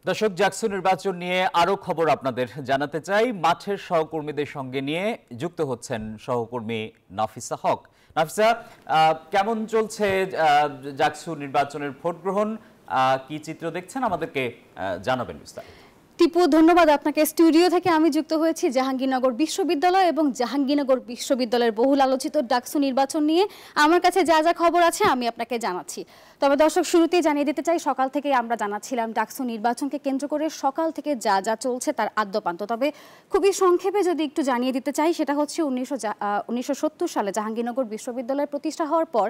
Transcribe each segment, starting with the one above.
দর্শক, জাকসু নির্বাচন নিয়ে আরো খবর আপনাদের জানাতে চাই। মাঠের সহকর্মীদের সঙ্গে নিয়ে যুক্ত হচ্ছেন সহকর্মী নাফিসা হক। নাফিসা, কেমন চলছে জাকসু নির্বাচনের ভোট গ্রহণ? কি চিত্র দেখছেন আমাদেরকে জানাবেন বিস্তারিত। টিপু, ধন্যবাদ আপনাকে। স্টুডিও থেকে আমি যুক্ত হয়েছি জাহাঙ্গীরনগর বিশ্ববিদ্যালয় এবং জাহাঙ্গীরনগর বিশ্ববিদ্যালয়ের বহুল আলোচিত ডাকসু নির্বাচন নিয়ে আমার কাছে যা যা খবর আছে আমি আপনাকে জানাচ্ছি। তবে দর্শক, শুরুতেই জানিয়ে দিতে চাই, সকাল থেকে আমরা জানাচ্ছিলাম ডাকসু নির্বাচনকে কেন্দ্র করে সকাল থেকে যা যা চলছে তার আদ্যপান্ত। তবে খুবই সংক্ষেপে যদি একটু জানিয়ে দিতে চাই, সেটা হচ্ছে 1970 সালে জাহাঙ্গীরনগর বিশ্ববিদ্যালয় প্রতিষ্ঠা হওয়ার পর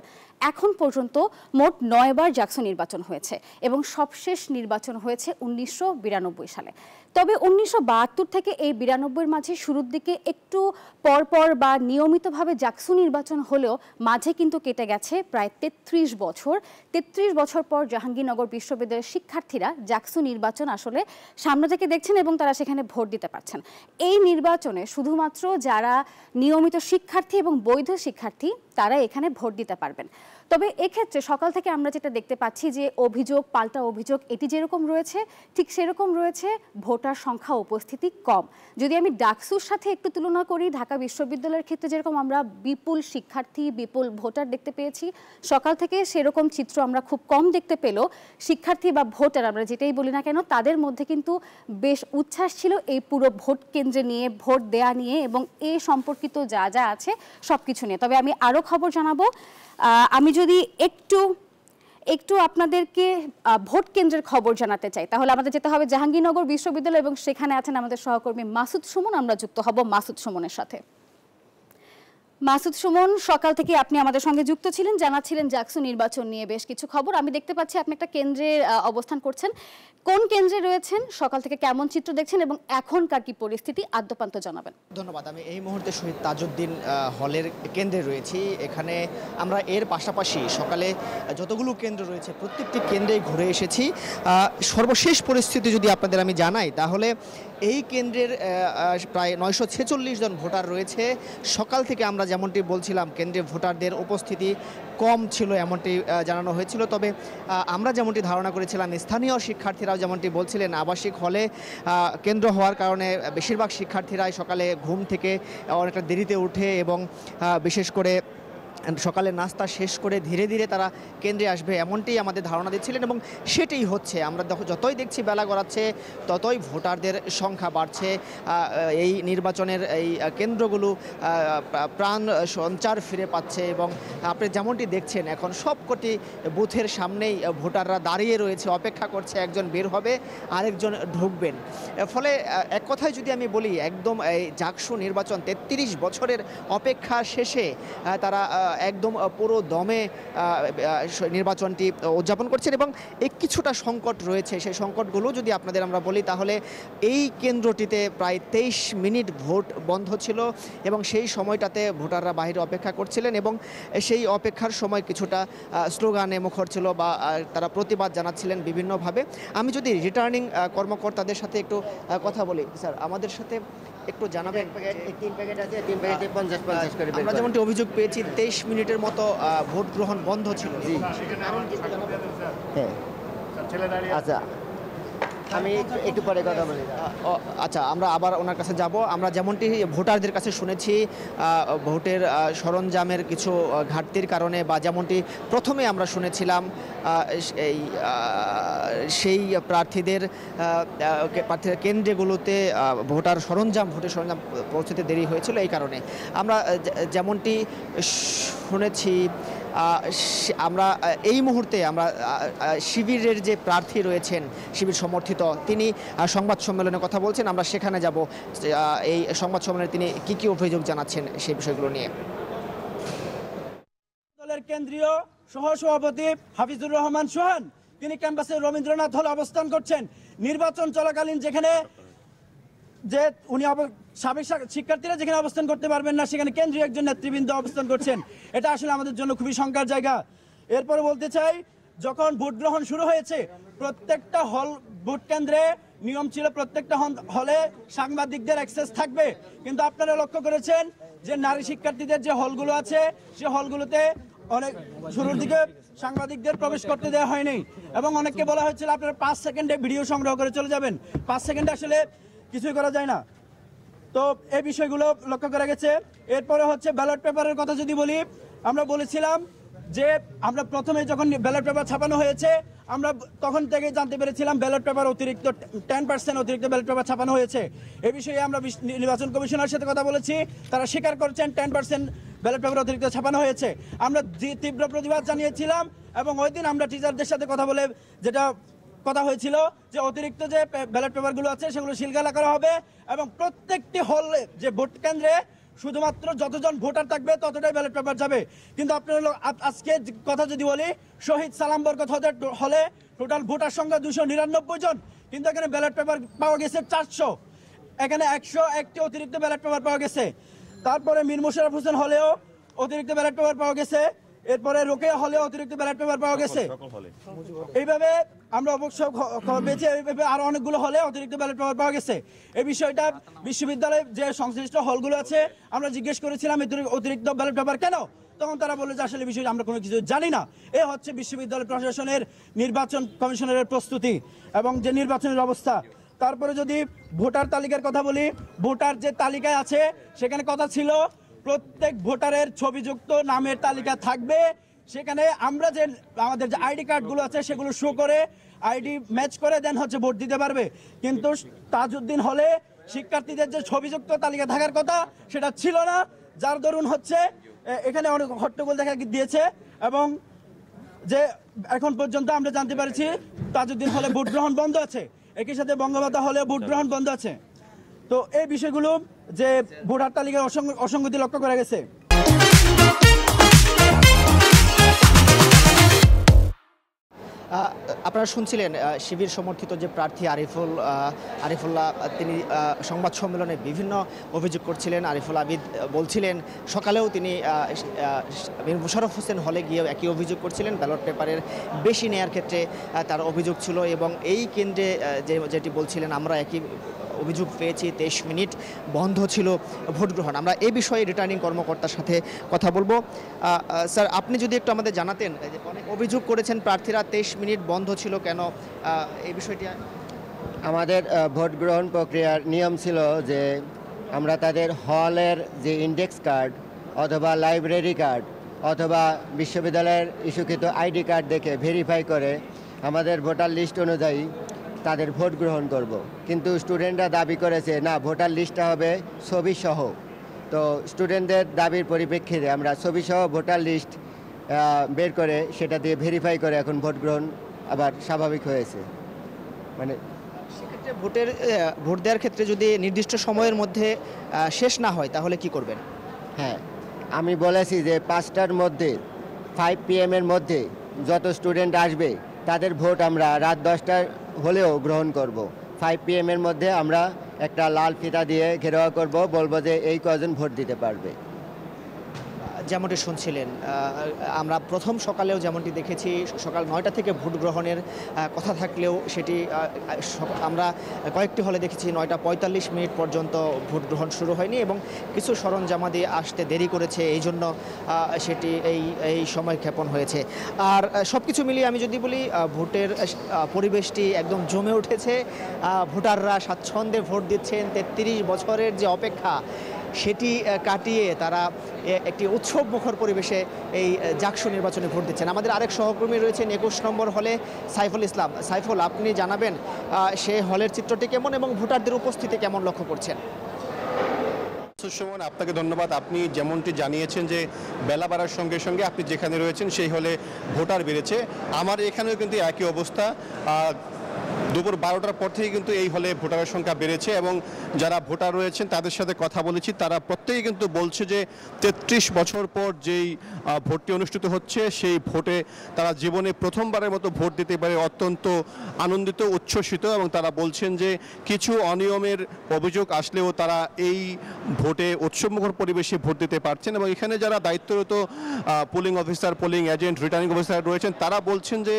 এখন পর্যন্ত মোট 9 বার জাকসু নির্বাচন হয়েছে এবং সবশেষ নির্বাচন হয়েছে 1992 সালে। তবে 1972 থেকে এই 92-এর মাঝে শুরুর দিকে একটু পরপর বা নিয়মিতভাবে জাকসু নির্বাচন হলেও মাঝে কিন্তু কেটে গেছে প্রায় 33 বছর। 33 বছর পর জাহাঙ্গীরনগর বিশ্ববিদ্যালয়ের শিক্ষার্থীরা জাকসু নির্বাচন আসলে সামনে থেকে দেখছেন এবং তারা সেখানে ভোট দিতে পারছেন। এই নির্বাচনে শুধুমাত্র যারা নিয়মিত শিক্ষার্থী এবং বৈধ শিক্ষার্থী তারা এখানে ভোট দিতে পারবেন। তবে এক্ষেত্রে সকাল থেকে আমরা যেটা দেখতে পাচ্ছি যে অভিযোগ পাল্টা অভিযোগ এটি যেরকম রয়েছে ঠিক সেরকম রয়েছে ভোটার সংখ্যা উপস্থিতি কম। যদি আমি ডাকসুর সাথে একটু তুলনা করি, ঢাকা বিশ্ববিদ্যালয়ের ক্ষেত্রে যেরকম আমরা বিপুল শিক্ষার্থী বিপুল ভোটার দেখতে পেয়েছি, সকাল থেকে সেরকম চিত্র আমরা খুব কম দেখতে পেলেও শিক্ষার্থী বা ভোটার আমরা যেটাই বলি না কেন তাদের মধ্যে কিন্তু বেশ উচ্ছ্বাস ছিল এই পুরো ভোট কেন্দ্রে নিয়ে, ভোট দেয়া নিয়ে এবং এই সম্পর্কিত যা যা আছে সব কিছু নিয়ে। তবে আমি আরও খবর জানাবো। আমি যদি একটু আপনাদেরকে ভোট কেন্দ্রের খবর জানাতে চাই, তাহলে আমাদের যেতে হবে জাহাঙ্গীরনগর বিশ্ববিদ্যালয় এবং সেখানে আছেন আমাদের সহকর্মী মাসুদ সুমন। আমরা যুক্ত হব মাসুদ সুমনের সাথে। মাসুদ সুমন, সকাল থেকে আপনি আমাদের সঙ্গে যুক্ত ছিলেন, জানাচ্ছিলেন জাকসু নির্বাচন নিয়ে বেশ কিছু খবর। আমি দেখতে পাচ্ছি আপনি একটা কেন্দ্রে অবস্থান করছেন। কোন কেন্দ্রে রয়েছেন, সকাল থেকে কেমন চিত্র দেখছেন এবং এখনকার কি পরিস্থিতি আদ্যপান্ত জানাবেন। ধন্যবাদ। আমি এই মুহূর্তে শহীদ তাজউদ্দিন হলের কেন্দ্রে রয়েছি। এখানে আমরা এর পাশাপাশি সকালে যতগুলো কেন্দ্র রয়েছে প্রত্যেকটি কেন্দ্রেই ঘুরে এসেছি। সর্বশেষ পরিস্থিতি যদি আপনাদের আমি জানাই, তাহলে এই কেন্দ্রের প্রায় 946 জন ভোটার রয়েছে। সকাল থেকে আমরা যেমনটি বলছিলাম কেন্দ্রে ভোটারদের উপস্থিতি কম ছিল এমনটি জানানো হয়েছিল। তবে আমরা যেমনটি ধারণা করেছিলাম, স্থানীয় শিক্ষার্থীরাও যেমনটি বলছিলেন, আবাসিক হলে কেন্দ্র হওয়ার কারণে বেশিরভাগ শিক্ষার্থীরাই সকালে ঘুম থেকে অনেকটা দেরিতে উঠে এবং বিশেষ করে সকালে নাস্তা শেষ করে ধীরে ধীরে তারা কেন্দ্রে আসবে এমনটি আমাদের ধারণা দিচ্ছিলেন এবং সেটাই হচ্ছে। আমরা যতই দেখছি বেলা গড়াচ্ছে ততই ভোটারদের সংখ্যা বাড়ছে। এই নির্বাচনের এই কেন্দ্রগুলো প্রাণ সঞ্চার ফিরে পাচ্ছে এবং আপনি যেমনটি দেখছেন এখন সবকটি বুথের সামনেই ভোটাররা দাঁড়িয়ে রয়েছে, অপেক্ষা করছে একজন বের হবে আরেকজন ঢুকবেন। ফলে এক কথায় যদি আমি বলি, একদম এই জাকসু নির্বাচন 33 বছরের অপেক্ষা শেষে তারা একদম পুরো দমে নির্বাচনটি উদযাপন করছেন এবং কিছুটা সংকট রয়েছে। সেই সংকটগুলো যদি আপনাদের আমরা বলি, তাহলে এই কেন্দ্রটিতে প্রায় 23 মিনিট ভোট বন্ধ ছিল এবং সেই সময়টাতে ভোটাররা বাইরে অপেক্ষা করছিলেন এবং সেই অপেক্ষার সময় কিছুটা স্লোগানে মুখর ছিল বা তারা প্রতিবাদ জানাচ্ছিলেন বিভিন্নভাবে। আমি যদি রিটার্নিং কর্মকর্তাদের সাথে একটু কথা বলি, স্যার আমাদের সাথে একটু জানাবেন। 3 প্যাকেট আছে, 3 প্যাকেটে 50 করে। আমরা যেমনটি অভিযোগ পেয়েছি 23 মিনিটের মতো ভোট গ্রহণ বন্ধ ছিল। হ্যাঁ, আচ্ছা আমি একটু পরে কথা বলি। আচ্ছা, আমরা আবার ওনার কাছে যাব। আমরা যেমনটি ভোটারদের কাছে শুনেছি ভোটের সরঞ্জামের কিছু ঘাটতির কারণে বা যেমনটি প্রথমে আমরা শুনেছিলাম সেই প্রার্থীদের কেন্দ্রগুলোতে ভোটের সরঞ্জাম পৌঁছতে দেরি হয়েছিল। এই কারণে আমরা যেমনটি শুনেছি, আমরা এই মুহূর্তে আমরা শিবিরের যে প্রার্থী রয়েছেন শিবির সমর্থিত, তিনি সংবাদ সম্মেলনে কথা বলছেন। আমরা সেখানে যাব। এই সংবাদ সম্মেলনে তিনি কি অভিযোগ জানাচ্ছেন সেই বিষয়গুলো নিয়ে। দলের কেন্দ্রীয় সহসভাপতি হাফিজুর রহমান সোহান তিনি ক্যাম্পাসের রবীন্দ্রনাথ হলে অবস্থান করছেন। নির্বাচন চলাকালীন যেখানে উনি সাবেক শিক্ষার্থীরা যেখানে অবস্থান করতে পারবেন না, সেখানে কেন্দ্রীয় একজন নেতৃবৃন্দ অবস্থান করছেন। এটা আসলে আমাদের জন্য খুবই শঙ্কার জায়গা। এরপরে বলতে চাই, যখন ভোট গ্রহণ শুরু হয়েছে প্রত্যেকটা ভোট কেন্দ্রে নিয়ম ছিল প্রত্যেকটা হলে সাংবাদিকদের অ্যাক্সেস থাকবে, কিন্তু আপনারা লক্ষ্য করেছেন যে নারী শিক্ষার্থীদের যে হলগুলো আছে সে হলগুলোতে অনেক শুরুর দিকে সাংবাদিকদের প্রবেশ করতে দেওয়া হয়নি এবং অনেককে বলা হয়েছিল আপনারা 5 সেকেন্ডে ভিডিও সংগ্রহ করে চলে যাবেন। 5 সেকেন্ডে আসলে কিছুই করা যায় না। তো এই বিষয়গুলো লক্ষ্য করা গেছে। এরপরে হচ্ছে ব্যালট পেপারের কথা যদি বলি, আমরা বলেছিলাম যে আমরা প্রথমে যখন ব্যালট পেপার ছাপানো হয়েছে আমরা তখন থেকে জানতে পেরেছিলাম ব্যালট পেপার অতিরিক্ত 10% অতিরিক্ত ব্যালট পেপার ছাপানো হয়েছে। এই বিষয়ে আমরা নির্বাচন কমিশনের সাথে কথা বলেছি, তারা স্বীকার করছেন 10% ব্যালট পেপার অতিরিক্ত ছাপানো হয়েছে। আমরা তীব্র প্রতিবাদ জানিয়েছিলাম এবং ওই দিন আমরা টিচারদের সাথে কথা বলে যেটা কথা হয়েছিল যে অতিরিক্ত যে ব্যালট পেপারগুলো আছে সেগুলো সিলগালা করা হবে এবং প্রত্যেকটি হলে যে ভোট কেন্দ্রে শুধুমাত্র যতজন ভোটার থাকবে ততটাই ব্যালট পেপার যাবে। কিন্তু আপনার আজকে কথা যদি বলি, শহীদ সালাম বরকত হলে টোটাল ভোটার সংখ্যা 299 জন, কিন্তু এখানে ব্যালট পেপার পাওয়া গেছে 400, এখানে 101টি অতিরিক্ত ব্যালট পেপার পাওয়া গেছে। তারপরে মীর মোশাররফ হোসেন হলেও অতিরিক্ত ব্যালট পেপার পাওয়া গেছে, এরপরে রোকেয়া হলেও অতিরিক্ত ব্যালট পেপার পাওয়া গেছে। এইভাবে আমরা অবশ্য খবর পেয়েছি, এইভাবে আরো অনেকগুলো হলে অতিরিক্ত ব্যালট পেপার পাওয়া গেছে। এই বিষয়টা বিশ্ববিদ্যালয়ের যে সংশ্লিষ্ট হলগুলো আছে আমরা জিজ্ঞেস করেছিলাম অতিরিক্ত ব্যালট পেপার কেন, তখন তারা বলে যে আসলে বিষয়টা আমরা কোনো কিছু জানি না। এ হচ্ছে বিশ্ববিদ্যালয় প্রশাসনের নির্বাচন কমিশনের প্রস্তুতি এবং যে নির্বাচনের অবস্থা। তারপরে যদি ভোটার তালিকার কথা বলি, ভোটার যে তালিকায় আছে সেখানে কথা ছিল প্রত্যেক ভোটারের ছবিযুক্ত নামের তালিকা থাকবে। সেখানে আমরা যে আমাদের যে আইডি কার্ডগুলো আছে সেগুলো শো করে আইডি ম্যাচ করে দেন হচ্ছে ভোট দিতে পারবে। কিন্তু তাজউদ্দিন হলে শিক্ষার্থীদের যে ছবিযুক্ত তালিকা থাকার কথা সেটা ছিল না, যার দরুন হচ্ছে এখানে অনেক হট্টগোল দেখা দিয়েছে এবং যে এখন পর্যন্ত আমরা জানতে পারছি তাজউদ্দিন হলে ভোট গ্রহণ বন্ধ আছে, একই সাথে বঙ্গমাতা হলে ভোট গ্রহণ বন্ধ আছে। তো এই বিষয়গুলো যে ভোটার তালিকায় অসঙ্গতি লক্ষ্য করা গেছে। আপনারা শুনছিলেন শিবির সমর্থিত যে প্রার্থী আরিফুল্লাহ, তিনি সংবাদ সম্মেলনে বিভিন্ন অভিযোগ করছিলেন। আরিফুল আবিদ বলছিলেন, সকালেও তিনি মীর মোশাররফ হোসেন হলে গিয়ে একই অভিযোগ করছিলেন, ব্যালট পেপারের বেশি নেয়ার ক্ষেত্রে তার অভিযোগ ছিল এবং এই কেন্দ্রে যেটি বলছিলেন আমরা একই অভিযোগ পেয়েছি 23 মিনিট বন্ধ ছিল ভোট গ্রহণ। আমরা এই বিষয়ে রিটার্নিং কর্মকর্তার সাথে কথা বলবো। স্যার, আপনি যদি একটু আমাদের জানাতেন, অনেক অভিযোগ করেছেন প্রার্থীরা 23 মিনিট বন্ধ ছিল কেন, এই বিষয়টি। আমাদের ভোট গ্রহণ প্রক্রিয়ার নিয়ম ছিল যে আমরা তাদের হলের যে ইন্ডেক্স কার্ড অথবা লাইব্রেরি কার্ড অথবা বিশ্ববিদ্যালয়ের ইস্যুকৃত আইডি কার্ড দেখে ভেরিফাই করে আমাদের ভোটার লিস্ট অনুযায়ী তাদের ভোট গ্রহণ করব। কিন্তু স্টুডেন্টরা দাবি করেছে না, ভোটার লিস্টটা হবে ছবিসহ। তো স্টুডেন্টদের দাবির পরিপ্রেক্ষিতে আমরা ছবিসহ ভোটার লিস্ট বের করে সেটা দিয়ে ভেরিফাই করে এখন ভোট গ্রহণ আবার স্বাভাবিক হয়েছে। মানে সেক্ষেত্রে ভোট দেওয়ার ক্ষেত্রে যদি নির্দিষ্ট সময়ের মধ্যে শেষ না হয় তাহলে কি করবেন? হ্যাঁ, আমি বলেছি যে 5টার মধ্যে 5 PM এর মধ্যে যত স্টুডেন্ট আসবে তাদের ভোট আমরা রাত 10টা হলেও গ্রহণ করব। 5 PM এর মধ্যে আমরা একটা লাল ফিতা দিয়ে ঘেরাও করব, বলবো যে এই কজন ভোট দিতে পারবে। যেমনটি শুনছিলেন, আমরা প্রথম সকালেও যেমনটি দেখেছি সকাল 9টা থেকে ভোট গ্রহণের কথা থাকলেও সেটি আমরা কয়েকটি হলে দেখেছি 9টা 45 মিনিট পর্যন্ত ভোট গ্রহণ শুরু হয়নি এবং কিছু সরঞ্জামাদি আসতে দেরি করেছে, এই জন্য সেটি এই সময় ক্ষেপণ হয়েছে। আর সব কিছু মিলিয়ে আমি যদি বলি ভোটের পরিবেশটি একদম জমে উঠেছে। ভোটাররা স্বাচ্ছন্দ্যে ভোট দিচ্ছেন। 33 বছরের যে অপেক্ষা সেটি কাটিয়ে তারা একটি উৎসবমুখর পরিবেশে এই জাকসু নির্বাচনে ভোট দিচ্ছেন। আমাদের আরেক সহকর্মী রয়েছেন 21 নম্বর হলে, সাইফুল ইসলাম। সাইফুল, আপনি জানাবেন সে হলের চিত্রটি কেমন এবং ভোটারদের উপস্থিতি কেমন লক্ষ্য করছেন? সুমন, আপনাকে ধন্যবাদ। আপনি যেমনটি জানিয়েছেন যে বেলা বাড়ার সঙ্গে সঙ্গে আপনি যেখানে রয়েছেন সেই হলে ভোটার বেড়েছে। আমার এখানেও কিন্তু একই অবস্থা। দুপুর 12টার পর থেকে কিন্তু এই হলে ভোটারের সংখ্যা বেড়েছে এবং যারা ভোটার রয়েছেন তাদের সাথে কথা বলেছি, তারা প্রত্যেকেই কিন্তু বলছে যে 33 বছর পর যেই ভোটটি অনুষ্ঠিত হচ্ছে সেই ভোটে তারা জীবনে প্রথমবারের মতো ভোট দিতে পারে অত্যন্ত আনন্দিত, উচ্ছ্বসিত এবং তারা বলছেন যে কিছু অনিয়মের অভিযোগ আসলেও তারা এই ভোটে উৎসবমুখর পরিবেশে ভোট দিতে পারছেন। এবং এখানে যারা দায়িত্বরত polling officer, polling agent, returning officer রয়েছেন তারা বলছেন যে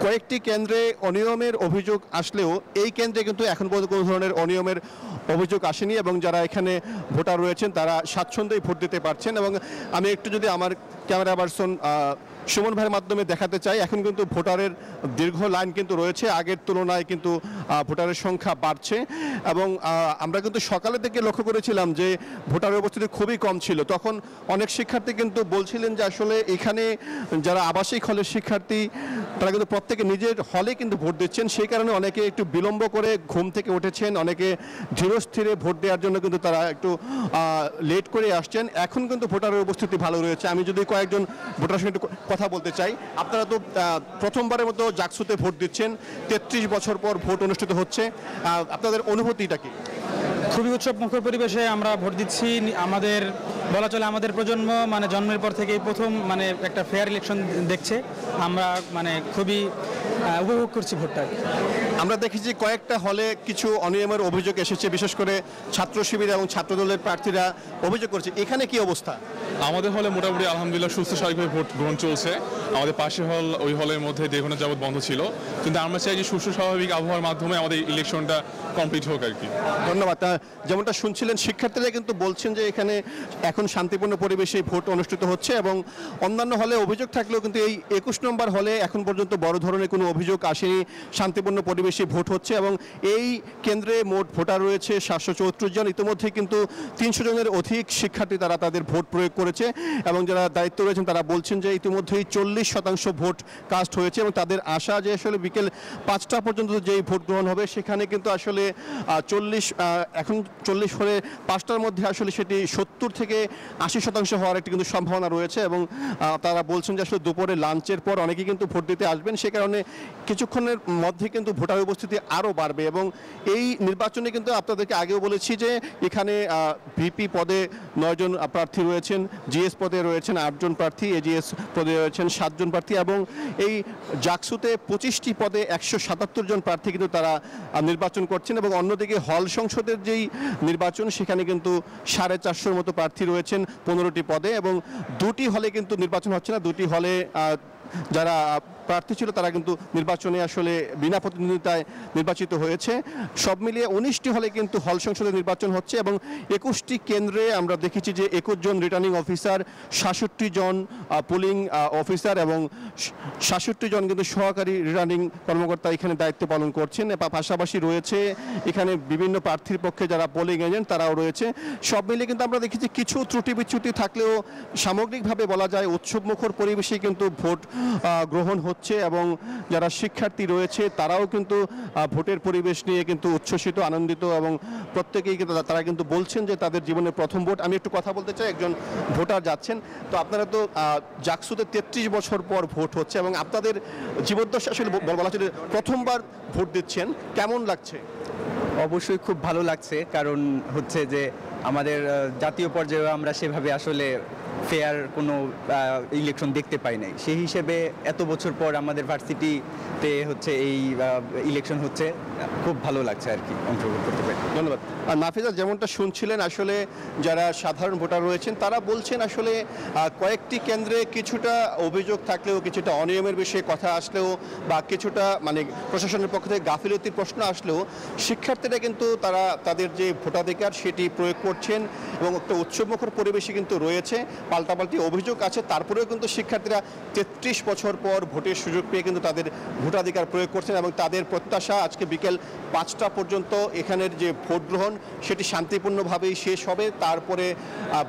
কয়েকটি কেন্দ্রে অনিয়মের অভিযোগ আসলেও এই কেন্দ্রে কিন্তু এখন পর্যন্ত কোনো ধরনের অনিয়মের অভিযোগ আসেনি এবং যারা এখানে ভোটার রয়েছেন তারা স্বাচ্ছন্দ্যেই ভোট দিতে পারছেন। এবং আমি একটু যদি আমার ক্যামেরা পারসন সুমন ভাইয়ের মাধ্যমে দেখাতে চাই, এখন কিন্তু ভোটারের দীর্ঘ লাইন কিন্তু রয়েছে, আগের তুলনায় কিন্তু ভোটারের সংখ্যা বাড়ছে এবং আমরা কিন্তু সকালে থেকে লক্ষ্য করেছিলাম যে ভোটারের উপস্থিতি খুবই কম ছিল। তখন অনেক শিক্ষার্থী কিন্তু বলছিলেন যে আসলে এখানে যারা আবাসিক হলের শিক্ষার্থী তারা কিন্তু প্রত্যেকে নিজের হলে কিন্তু ভোট দিচ্ছেন, সেই কারণে অনেকে একটু বিলম্ব করে ঘুম থেকে উঠেছেন, অনেকে ধীরস্থিরে ভোট দেওয়ার জন্য কিন্তু তারা একটু লেট করে আসছেন। এখন কিন্তু ভোটারের উপস্থিতি ভালো রয়েছে। আমি যদি কয়েকজন ভোটারের সঙ্গে একটু কথা বলতে চাই, আপনারা তো প্রথমবারের মতো জাকসুতে ভোট দিচ্ছেন, 33 বছর পর ভোট অনুষ্ঠিত হচ্ছে, আপনাদের অনুভূতিটা কি? খুবই উৎসবমুখর পরিবেশে আমরা ভোট দিচ্ছি। আমাদের বলা চলে আমাদের প্রজন্ম মানে জন্মের পর থেকেই প্রথম মানে একটা ফেয়ার ইলেকশন দেখছে, আমরা মানে খুবই উপভোগ করছি ভোটটা। আমরা দেখেছি কয়েকটা হলে কিছু অনিয়মের অভিযোগ এসেছে, বিশেষ করে ছাত্র শিবির এবং ছাত্রদলের প্রার্থীরা অভিযোগ করছে, এখানে কি অবস্থা? আমাদের হলে মোটামুটি আলহামদুলিল্লাহ সুস্থ স্বাভাবিকভাবে ভোট গ্রহণ চলছে। আমাদের পাশে হল, ওই হলের মধ্যে দেড় ঘন্টা যাবত বন্ধ ছিল, কিন্তু আমরা চাই যে সুস্থ স্বাভাবিক আবহাওয়ার মাধ্যমে আমাদের ইলেকশনটা কমপ্লিট হোক আর কি। ধন্যবাদ। যেমনটা শুনছিলেন, শিক্ষার্থীরা কিন্তু বলছেন যে এখানে এখন শান্তিপূর্ণ পরিবেশে ভোট অনুষ্ঠিত হচ্ছে এবং অন্যান্য হলে অভিযোগ থাকলেও কিন্তু এই 21 নম্বর হলে এখন পর্যন্ত বড় ধরনের কোনো অভিযোগ আসেনি, শান্তিপূর্ণ পরিবেশে ভোট হচ্ছে এবং এই কেন্দ্রে মোট ভোটার রয়েছে 734 জন। ইতিমধ্যে কিন্তু 300 জনের অধিক শিক্ষার্থী তারা তাদের ভোট প্রয়োগ করেছে এবং যারা দায়িত্ব রয়েছেন তারা বলছেন যে ইতিমধ্যেই 40% ভোট কাস্ট হয়েছে এবং তাদের আশা যে আসলে বিকেল 5টা পর্যন্ত যেই ভোট গ্রহণ হবে সেখানে কিন্তু আসলে 40 হলে 5টার মধ্যে আসলে সেটি 70 থেকে 80% হওয়ার একটি কিন্তু সম্ভাবনা রয়েছে এবং তারা বলছেন যে আসলে দুপুরে লাঞ্চের পর অনেকেই কিন্তু ভোট দিতে আসবেন, সে কারণে কিছুক্ষণের মধ্যে কিন্তু ভোটার উপস্থিতি আরও বাড়বে এবং এই নির্বাচনে কিন্তু আপনাদেরকে আগেও বলেছি যে এখানে ভিপি পদে 9 জন প্রার্থী রয়েছেন, জিএস পদে রয়েছেন 8 জন প্রার্থী, এজিএস পদে রয়েছেন 7 জন প্রার্থী এবং এই জাকসুতে 25টি পদে 177 জন প্রার্থী কিন্তু তারা নির্বাচন করছেন এবং অন্যদিকে হল সংসদের যেই নির্বাচন সেখানে কিন্তু 450 মতো প্রার্থী রয়েছেন 15টি পদে এবং 2টি হলে কিন্তু নির্বাচন হচ্ছে না, 2টি হলে যারা প্রার্থী ছিল তারা কিন্তু নির্বাচনে আসলে বিনা প্রতিদ্বন্দ্বিতায় নির্বাচিত হয়েছে। সব মিলিয়ে 19টি হলে কিন্তু হল সংসদে নির্বাচন হচ্ছে এবং 21টি কেন্দ্রে আমরা দেখেছি যে 21 জন রিটার্নিং অফিসার, 66 জন পোলিং অফিসার এবং 66 জন কিন্তু সহকারী রিটার্নিং কর্মকর্তা এখানে দায়িত্ব পালন করছেন। পাশাপাশি রয়েছে এখানে বিভিন্ন প্রার্থীর পক্ষে যারা পোলিং এজেন্ট তারাও রয়েছে। সব মিলিয়ে কিন্তু আমরা দেখেছি কিছু ত্রুটি বিচ্যুতি থাকলেও সামগ্রিকভাবে বলা যায় উৎসবমুখর পরিবেশে কিন্তু ভোট গ্রহণ হচ্ছে এবং যারা শিক্ষার্থী রয়েছে তারাও কিন্তু ভোটের পরিবেশ নিয়ে কিন্তু উচ্ছ্বসিত, আনন্দিত এবং প্রত্যেকেই কিন্তু তারা কিন্তু বলছেন যে তাদের জীবনের প্রথম ভোট। আমি একটু কথা বলতে চাই, একজন ভোটার যাচ্ছেন, তো আপনারা তো জাকসুতে 33 বছর পর ভোট হচ্ছে এবং আপনাদের জীবদ্দশা আসলে বলা চলে প্রথমবার ভোট দিচ্ছেন, কেমন লাগছে? অবশ্যই খুব ভালো লাগছে, কারণ হচ্ছে যে আমাদের জাতীয় পর্যায়ে আমরা সেভাবে আসলে ফেয়ার কোনো ইলেকশন দেখতে পাই নাই, সেই হিসেবে এত বছর পর আমাদের ভার্সিটিতে হচ্ছে এই ইলেকশন হচ্ছে, খুব ভালো লাগছে আর কি অংশগ্রহণ করতে পারি। ধন্যবাদ। আর নাফিজা, যেমনটা শুনছিলেন আসলে যারা সাধারণ ভোটার রয়েছেন তারা বলছেন আসলে কয়েকটি কেন্দ্রে কিছুটা অভিযোগ থাকলেও, কিছুটা অনিয়মের বিষয়ে কথা আসলেও বা কিছুটা মানে প্রশাসনের পক্ষ থেকে গাফিলতির প্রশ্ন আসলেও শিক্ষার্থীরা কিন্তু তারা তাদের যে ভোটাধিকার সেটি প্রয়োগ করছেন এবং একটা উৎসবমুখর পরিবেশে কিন্তু রয়েছে। পাল্টাপাল্টি অভিযোগ আছে, তারপরেও কিন্তু শিক্ষার্থীরা 33 বছর পর ভোটের সুযোগ পেয়ে কিন্তু তাদের ভোটাধিকার প্রয়োগ করছেন এবং তাদের প্রত্যাশা আজকে বিকেল 5টা পর্যন্ত এখানের যে ভোট গ্রহণ সেটি শান্তিপূর্ণভাবেই শেষ হবে, তারপরে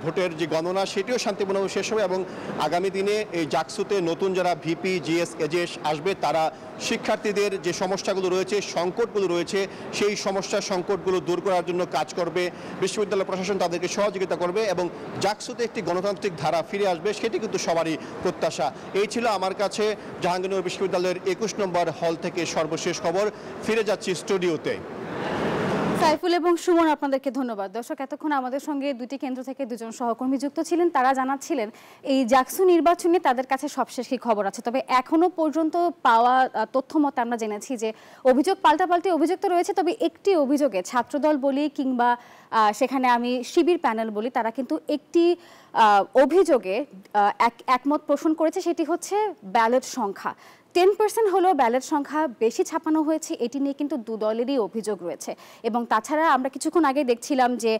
ভোটের যে গণনা সেটিও শান্তিপূর্ণভাবে শেষ হবে এবং আগামী দিনে এই জাকসুতে নতুন যারা ভিপি, জিএস, এজেস আসবে তারা শিক্ষার্থীদের যে সমস্যাগুলো রয়েছে, সংকটগুলো রয়েছে, সেই সমস্যা সংকটগুলো দূর করার জন্য কাজ করবে। বিশ্ববিদ্যালয় প্রশাসন তাদেরকে সহযোগিতা করবে এবং জাকসুতে একটি গণতান্ত্রিক ধারা ফিরে আসবে, সেটি কিন্তু সবারই প্রত্যাশা। এই ছিল আমার কাছে জাহাঙ্গীরনগর বিশ্ববিদ্যালয়ের 21 নম্বর হল থেকে সর্বশেষ খবর। ফিরে যাচ্ছি স্টুডিওতে। সাইফুল এবং সুমন, আপনাদেরকে ধন্যবাদ। দর্শক, এতক্ষণ আমাদের সঙ্গে দুটি কেন্দ্র থেকে দুজন সহকর্মী যুক্ত ছিলেন, তারা জানাচ্ছিলেন এই জাকসু নির্বাচনে তাদের কাছে সবশেষ কি খবর আছে। তবে এখনো পর্যন্ত পাওয়া তথ্য মতে আমরা জেনেছি যে অভিযোগ পাল্টাপাল্টি অভিযোগ তো রয়েছে, তবে একটি অভিযোগে ছাত্রদল বলি কিংবা সেখানে আমি শিবির প্যানেল বলি, তারা কিন্তু একটি অভিযোগে একমত পোষণ করেছে, সেটি হচ্ছে ব্যালট সংখ্যা। 10% হলেও ব্যালট সংখ্যা বেশি ছাপানো হয়েছে, এটি নিয়ে কিন্তু দু দলেরই অভিযোগ রয়েছে। এবং তাছাড়া আমরা কিছুক্ষণ আগে দেখছিলাম যে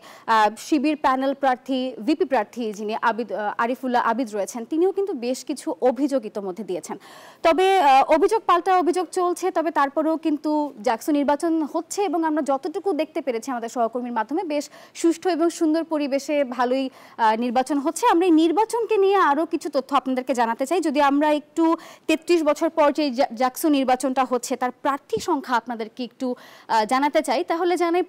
শিবির প্যানেল প্রার্থী, ভিপি প্রার্থী যিনি আরিফুল্লাহ আবিদ রয়েছেন, তিনিও কিন্তু বেশ কিছু অভিযোগ ইতোমধ্যে দিয়েছেন। তবে অভিযোগ পাল্টা অভিযোগ চলছে, তবে তারপরেও কিন্তু জাকসু নির্বাচন হচ্ছে এবং আমরা যতটুকু দেখতে পেরেছি আমাদের সহকর্মীর মাধ্যমে বেশ সুষ্ঠু এবং সুন্দর পরিবেশে ভালোই নির্বাচন হচ্ছে। আমরা এই নির্বাচনকে নিয়ে আরও কিছু তথ্য আপনাদেরকে জানাতে চাই। যদি আমরা একটু 33 বছর পর যে জাকসু নির্বাচনটা হচ্ছে তার প্রার্থী সংখ্যা আপনাদেরকে একটু জানাতে চাই, তাহলে জানে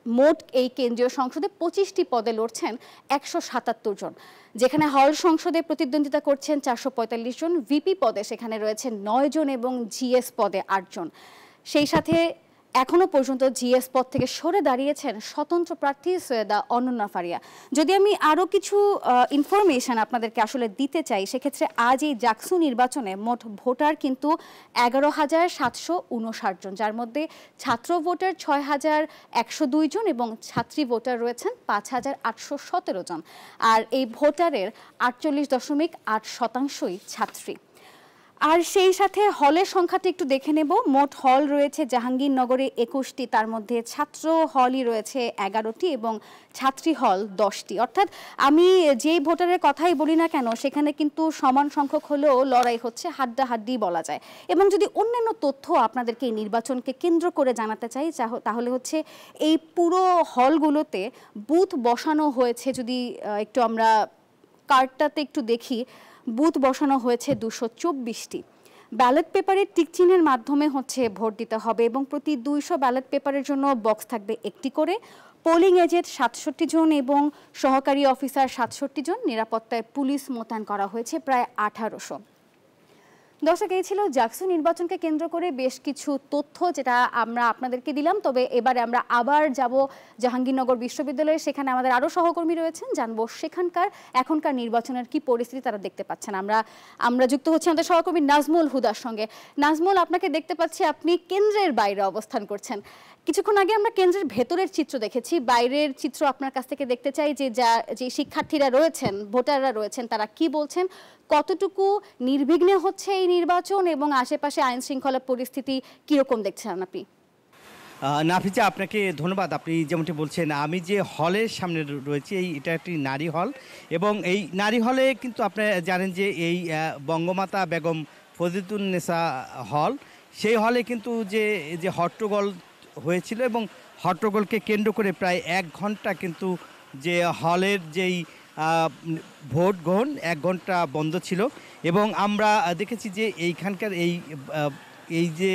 মোট এই কেন্দ্রীয় সংসদে 25টি পদে লড়ছেন 177 জন, যেখানে হল সংসদে প্রতিদ্বন্দ্বিতা করছেন 445 জন, ভিপি পদে সেখানে রয়েছেন 9 জন এবং জিএস পদে 8 জন। সেই সাথে এখনো পর্যন্ত জিএস পদ থেকে সরে দাঁড়িয়েছেন স্বতন্ত্র প্রার্থী সৈয়দা অনন্যা ফারিয়া। যদি আমি আরও কিছু ইনফরমেশন আপনাদেরকে আসলে দিতে চাই, সেক্ষেত্রে আজ এই জাকসু নির্বাচনে মোট ভোটার কিন্তু 11,759 জন, যার মধ্যে ছাত্র ভোটার 6,102 জন এবং ছাত্রী ভোটার রয়েছেন 5,817 জন। আর এই ভোটারের 48.8%ই ছাত্রী। আর সেই সাথে হলের সংখ্যাটা একটু দেখে নেব। মোট হল রয়েছে জাহাঙ্গীরনগরে 21টি, তার মধ্যে ছাত্র হলই রয়েছে 11টি এবং ছাত্রী হল 10টি। অর্থাৎ আমি যেই ভোটারের কথাই বলি না কেন, সেখানে কিন্তু সমান সংখ্যক হলেও লড়াই হচ্ছে, হাড্ডাহাড্ডি বলা যায়। এবং যদি অন্যান্য তথ্য আপনাদেরকে এই নির্বাচনকে কেন্দ্র করে জানাতে চাই, তাহলে হচ্ছে এই পুরো হলগুলোতে বুথ বসানো হয়েছে। যদি একটু আমরা কার্ডটাতে একটু দেখি, বুথ বসানো হয়েছে 224টি। ব্যালট পেপারের টিকচিহ্নের মাধ্যমে হচ্ছে ভোট দিতে হবে এবং প্রতি 200 ব্যালট পেপারের জন্য বক্স থাকবে একটি করে। পোলিং এজেন্ট 67 জন এবং সহকারী অফিসার 67 জন। নিরাপত্তায় পুলিশ মোতায়েন করা হয়েছে প্রায় 1800। দর্শক, এই ছিল জাকসু নির্বাচনকে কেন্দ্র করে বেশ কিছু তথ্য যেটা আমরা আপনাদেরকে দিলাম। তবে এবারে আমরা আবার যাব জাহাঙ্গীরনগর বিশ্ববিদ্যালয়ে, সেখানে আমাদের আরও সহকর্মী রয়েছেন, জানবো সেখানকার এখনকার নির্বাচনের কি পরিস্থিতি তারা দেখতে পাচ্ছেন। আমরা যুক্ত হচ্ছি আমাদের সহকর্মী নাজমুল হুদার সঙ্গে। নাজমুল, আপনাকে দেখতে পাচ্ছি আপনি কেন্দ্রের বাইরে অবস্থান করছেন। কিছুক্ষণ আগে আমরা কেন্দ্রের ভেতরের চিত্র দেখেছি, বাইরের চিত্র আপনার কাছ থেকে দেখতে চাই যে শিক্ষার্থীরা রয়েছেন, ভোটাররা রয়েছেন, তারা কি বলছেন, কতটুকু নির্বিঘ্নে হচ্ছে এই নির্বাচন এবং আশেপাশে আইন শৃঙ্খলা পরিস্থিতি কিরকম দেখছেন আপনি? নাফিজা, আপনাকে ধন্যবাদ। আপনি যেমনটি বলছেন, আমি যে হলের সামনে রয়েছি এটা একটি নারী হল এবং এই নারী হলে কিন্তু আপনারা জানেন যে এই বঙ্গমাতা বেগম ফজিলাতুন্নেসা হল, সেই হলে কিন্তু যে হট্টগোল হয়েছিল এবং হট্টগোলকে কেন্দ্র করে প্রায় 1 ঘন্টা কিন্তু যে হলের যেই ভোট গ্রহণ 1 ঘন্টা বন্ধ ছিল এবং আমরা দেখেছি যে এইখানকার এই যে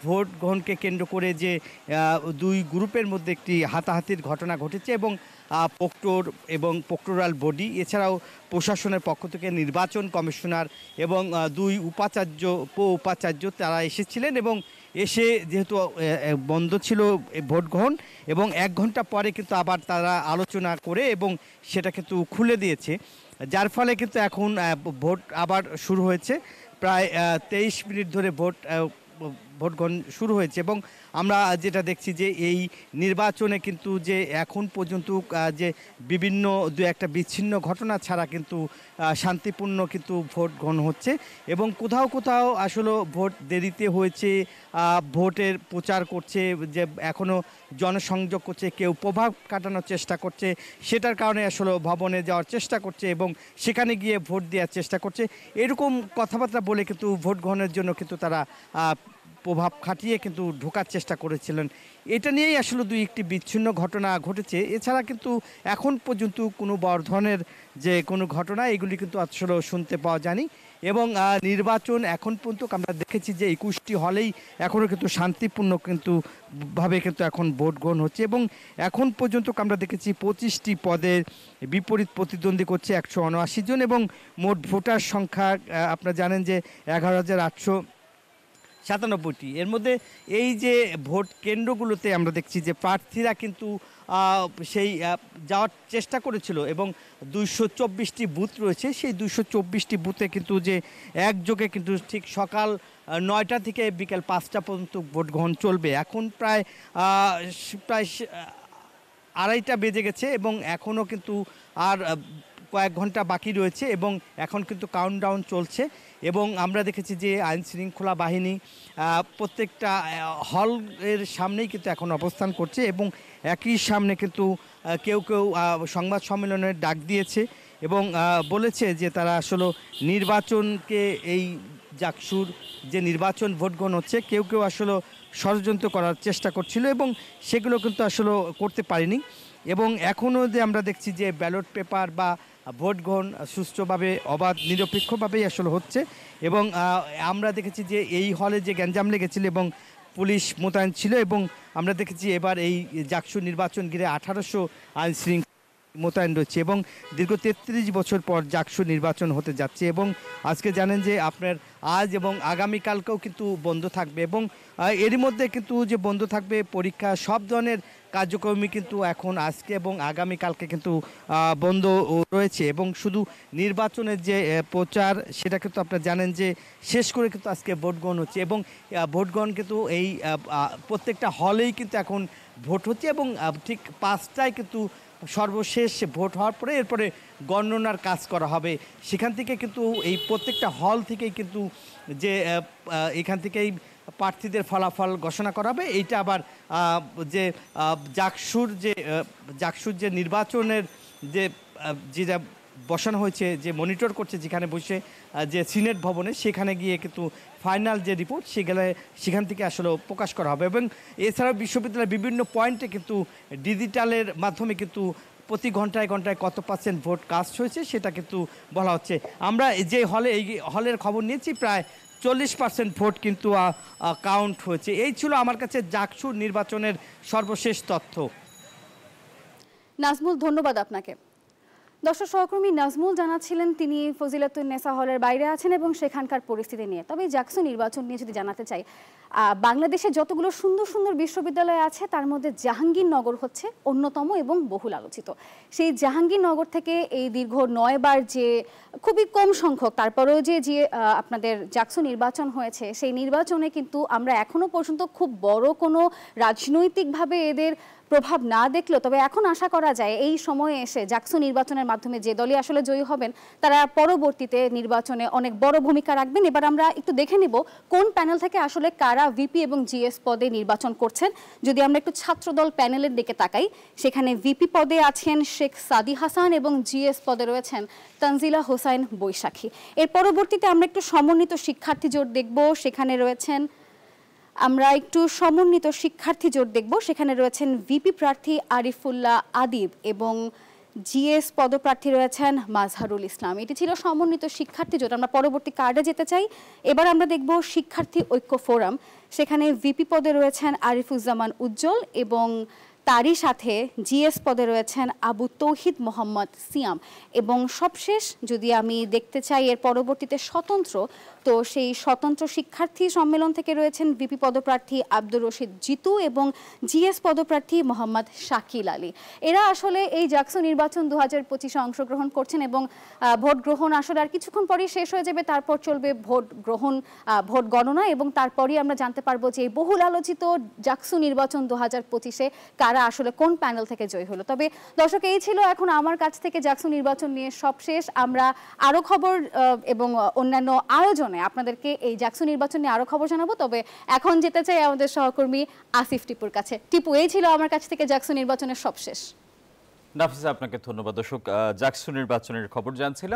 ভোট গ্রহণকে কেন্দ্র করে যে 2 গ্রুপের মধ্যে একটি হাতাহাতির ঘটনা ঘটেছে এবং প্রক্টর এবং প্রক্টোরাল বডি, এছাড়াও প্রশাসনের পক্ষ থেকে নির্বাচন কমিশনার এবং 2 উপাচার্য তারা এসেছিলেন এবং এসে যেহেতু বন্ধ ছিল ভোট গ্রহণ এবং 1 ঘন্টা পরে কিন্তু আবার তারা আলোচনা করে এবং সেটা কিন্তু খুলে দিয়েছে, যার ফলে কিন্তু এখন ভোট আবার শুরু হয়েছে। প্রায় 23 মিনিট ধরে ভোট গ্রহণ শুরু হয়েছে এবং আমরা যেটা দেখছি যে এই নির্বাচনে কিন্তু যে এখন পর্যন্ত যে বিভিন্ন 2-1টা বিচ্ছিন্ন ঘটনা ছাড়া কিন্তু শান্তিপূর্ণ কিন্তু ভোট গ্রহণ হচ্ছে এবং কোথাও কোথাও আসলে ভোট দেরিতে হয়েছে, ভোটের প্রচার করছে, যে এখনও জনসংযোগ করছে, কেউ প্রভাব কাটানোর চেষ্টা করছে, সেটার কারণে আসলে ভবনে যাওয়ার চেষ্টা করছে এবং সেখানে গিয়ে ভোট দেওয়ার চেষ্টা করছে, এরকম কথাবার্তা বলে কিন্তু ভোট গ্রহণের জন্য কিন্তু তারা প্রভাব খাটিয়ে কিন্তু ঢোকার চেষ্টা করেছিলেন। এটা নিয়েই আসলে 2-1টি বিচ্ছিন্ন ঘটনা ঘটেছে। এছাড়া কিন্তু এখন পর্যন্ত কোনো বড় ধরনের যে কোনো ঘটনা এগুলি কিন্তু আসলে শুনতে পাওয়া যায়নি এবং নির্বাচন এখন পর্যন্ত আমরা দেখেছি যে 21টি হলেই এখনও কিন্তু শান্তিপূর্ণ কিন্তু ভাবে কিন্তু এখন ভোট গ্রহণ হচ্ছে এবং এখন পর্যন্ত আমরা দেখেছি 25টি পদের বিপরীত প্রতিদ্বন্দ্বী করছে 179 জন এবং মোট ভোটার সংখ্যা আপনারা জানেন যে 11,797টি। এর মধ্যে এই যে ভোট কেন্দ্রগুলোতে আমরা দেখছি যে প্রার্থীরা কিন্তু সেই যাওয়ার চেষ্টা করেছিল এবং 224টি বুথ রয়েছে, সেই 224টি বুথে কিন্তু যে একযোগে কিন্তু ঠিক সকাল 9টা থেকে বিকেল 5টা পর্যন্ত ভোট গ্রহণ চলবে। এখন প্রায় 2:30 বেজে গেছে এবং এখনও কিন্তু আর কয়েক ঘন্টা বাকি রয়েছে এবং এখন কিন্তু কাউন্টডাউন চলছে এবং আমরা দেখেছি যে আইন শৃঙ্খলা বাহিনী প্রত্যেকটা হলের সামনেই কিন্তু এখন অবস্থান করছে এবং একই সামনে কিন্তু কেউ কেউ সংবাদ সম্মেলনের ডাক দিয়েছে এবং বলেছে যে তারা আসলে নির্বাচনকে এই জাকসুর যে নির্বাচন ভোট গ্রহণ হচ্ছে কেউ কেউ আসলে ষড়যন্ত্র করার চেষ্টা করছিল এবং সেগুলো কিন্তু আসলে করতে পারেনি এবং এখনও যে আমরা দেখছি যে ব্যালট পেপার বা ভোট গ্রহণ সুষ্ঠুভাবে অবাধ নিরপেক্ষভাবেই আসলে হচ্ছে এবং আমরা দেখেছি যে এই হলে যে গ্যাঞ্জাম লেগেছিল এবং পুলিশ মোতায়েন ছিল এবং আমরা দেখেছি এবার এই জাকসু নির্বাচন ঘিরে 1800 আইন শৃঙ্খলা মোতায়েন রয়েছে এবং দীর্ঘ 33 বছর পর জাকসু নির্বাচন হতে যাচ্ছে এবং আজকে জানেন যে আপনার আজ এবং আগামীকালকেও কিন্তু বন্ধ থাকবে এবং এরই মধ্যে কিন্তু যে বন্ধ থাকবে পরীক্ষা সব ধরনের কার্যক্রমই কিন্তু এখন আজকে এবং আগামীকালকে কিন্তু বন্ধ রয়েছে এবং শুধু নির্বাচনের যে প্রচার সেটা কিন্তু আপনারা জানেন যে শেষ করে কিন্তু আজকে ভোট গ্রহণ হচ্ছে এবং ভোট গ্রহণ কিন্তু এই প্রত্যেকটা হলেই কিন্তু এখন ভোট হচ্ছে এবং ঠিক 5টায় কিন্তু সর্বশেষ ভোট হওয়ার পরে এরপরে গণনার কাজ করা হবে সেখান থেকে কিন্তু এই প্রত্যেকটা হল থেকেই কিন্তু যে এখান থেকেই প্রার্থীদের ফলাফল ঘোষণা করা হবে এইটা আবার যে জাকসুর যে নির্বাচনের যেটা বসানো হয়েছে যে মনিটর করছে যেখানে বসে যে সিনেট ভবনে সেখানে গিয়ে কিন্তু ফাইনাল যে রিপোর্ট সেখান থেকে আসলে প্রকাশ করা হবে এবং এছাড়াও বিশ্ববিদ্যালয়ের বিভিন্ন পয়েন্টে কিন্তু ডিজিটালের মাধ্যমে কিন্তু প্রতি ঘন্টায় ঘন্টায় কত পার্সেন্ট ভোট কাস্ট হয়েছে সেটা কিন্তু বলা হচ্ছে আমরা যে এই হলের খবর নিয়েছি প্রায় 40% ভোট কিন্তু কাউন্ট হয়েছে এই ছিল আমার কাছে জাকসু নির্বাচনের সর্বশেষ তথ্য নাজমুল ধন্যবাদ আপনাকে দর্শক সহকর্মী নাজমুল জানাচ্ছিলেন তিনি ফজিলাতুন্নেসা হলের বাইরে আছেন এবং সেখানকার পরিস্থিতি নিয়ে তবে জাকসু নির্বাচন নিয়ে যদি জানাতে চাই বাংলাদেশে যতগুলো সুন্দর সুন্দর বিশ্ববিদ্যালয় আছে তার মধ্যে জাহাঙ্গীরনগর হচ্ছে অন্যতম এবং বহুল আলোচিত সেই জাহাঙ্গীরনগর থেকে এই দীর্ঘ 9 বার যে খুবই কম সংখ্যক তারপরেও যে আপনাদের জাকসু নির্বাচন হয়েছে সেই নির্বাচনে কিন্তু আমরা এখনো পর্যন্ত খুব বড় কোনো রাজনৈতিকভাবে এদের প্রভাব না দেখলেও তবে এখন আশা করা যায় এই সময়ে এসে জাকসু নির্বাচনের মাধ্যমে যে দলই আসলে জয়ী হবেন তারা পরবর্তীতে নির্বাচনে অনেক বড় ভূমিকা রাখবেন এবার আমরা একটু দেখে নিব কোন প্যানেল থেকে আসলে কারা ভিপি এবং জিএস পদে নির্বাচন করছেন যদি আমরা একটু ছাত্রদল প্যানেলের দিকে তাকাই সেখানে ভিপি পদে আছেন শেখ সাদি হাসান এবং জিএস পদে রয়েছেন তানজিলা হোসাইন বৈশাখী এর পরবর্তীতে আমরা একটু সমন্বিত শিক্ষার্থী জোট দেখব সেখানে রয়েছেন সেখানে রয়েছেন ভিপি প্রার্থী আরিফুল্লাহ আদিব এবং জিএস পদপ্রার্থী রয়েছেন মাজহারুল ইসলাম এটি ছিল সমন্বিত শিক্ষার্থী জোট আমরা পরবর্তী কার্ডে যেতে চাই এবার আমরা দেখব শিক্ষার্থী ঐক্য ফোরাম সেখানে ভিপি পদে রয়েছেন আরিফুজ্জামান উজ্জ্বল এবং তারই সাথে জিএস পদে রয়েছেন আবু তৌহিদ মোহাম্মদ সিয়াম এবং সবশেষ যদি আমি দেখতে চাই এর পরবর্তীতে স্বতন্ত্র তো সেই স্বতন্ত্র শিক্ষার্থী সম্মেলন থেকে রয়েছেন ভিপি পদপ্রার্থী আব্দুর রশিদ জিতু এবং জিএস পদপ্রার্থী মোহাম্মদ শাকিল আলী এরা আসলে এই জাকসু নির্বাচন 2025-এ অংশগ্রহণ করছেন এবং ভোট গ্রহণ আসলে আর কিছুক্ষণ পরেই শেষ হয়ে যাবে তারপর চলবে ভোট গণনা এবং তারপরই আমরা জানতে পারবো যে বহুল আলোচিত জাকসু নির্বাচন 2025-এ কারা আসলে কোন প্যানেল থেকে জয়ী হলো তবে দর্শক এই ছিল এখন আমার কাছ থেকে জাকসু নির্বাচন নিয়ে সবশেষ আমরা আরো খবর এবং অন্যান্য আয়োজনে আপনাদেরকে এই জাকসু নির্বাচন নিয়ে আরো খবর জানাবো তবে এখন যেতে চাই আমাদের সহকর্মী আসিফ টিপুর কাছে টিপু এই ছিল আমার কাছ থেকে জাকসু নির্বাচনের সবশেষ নাফিসা আপনাকে ধন্যবাদ দর্শক জাকসু নির্বাচনের খবর জানছিলাম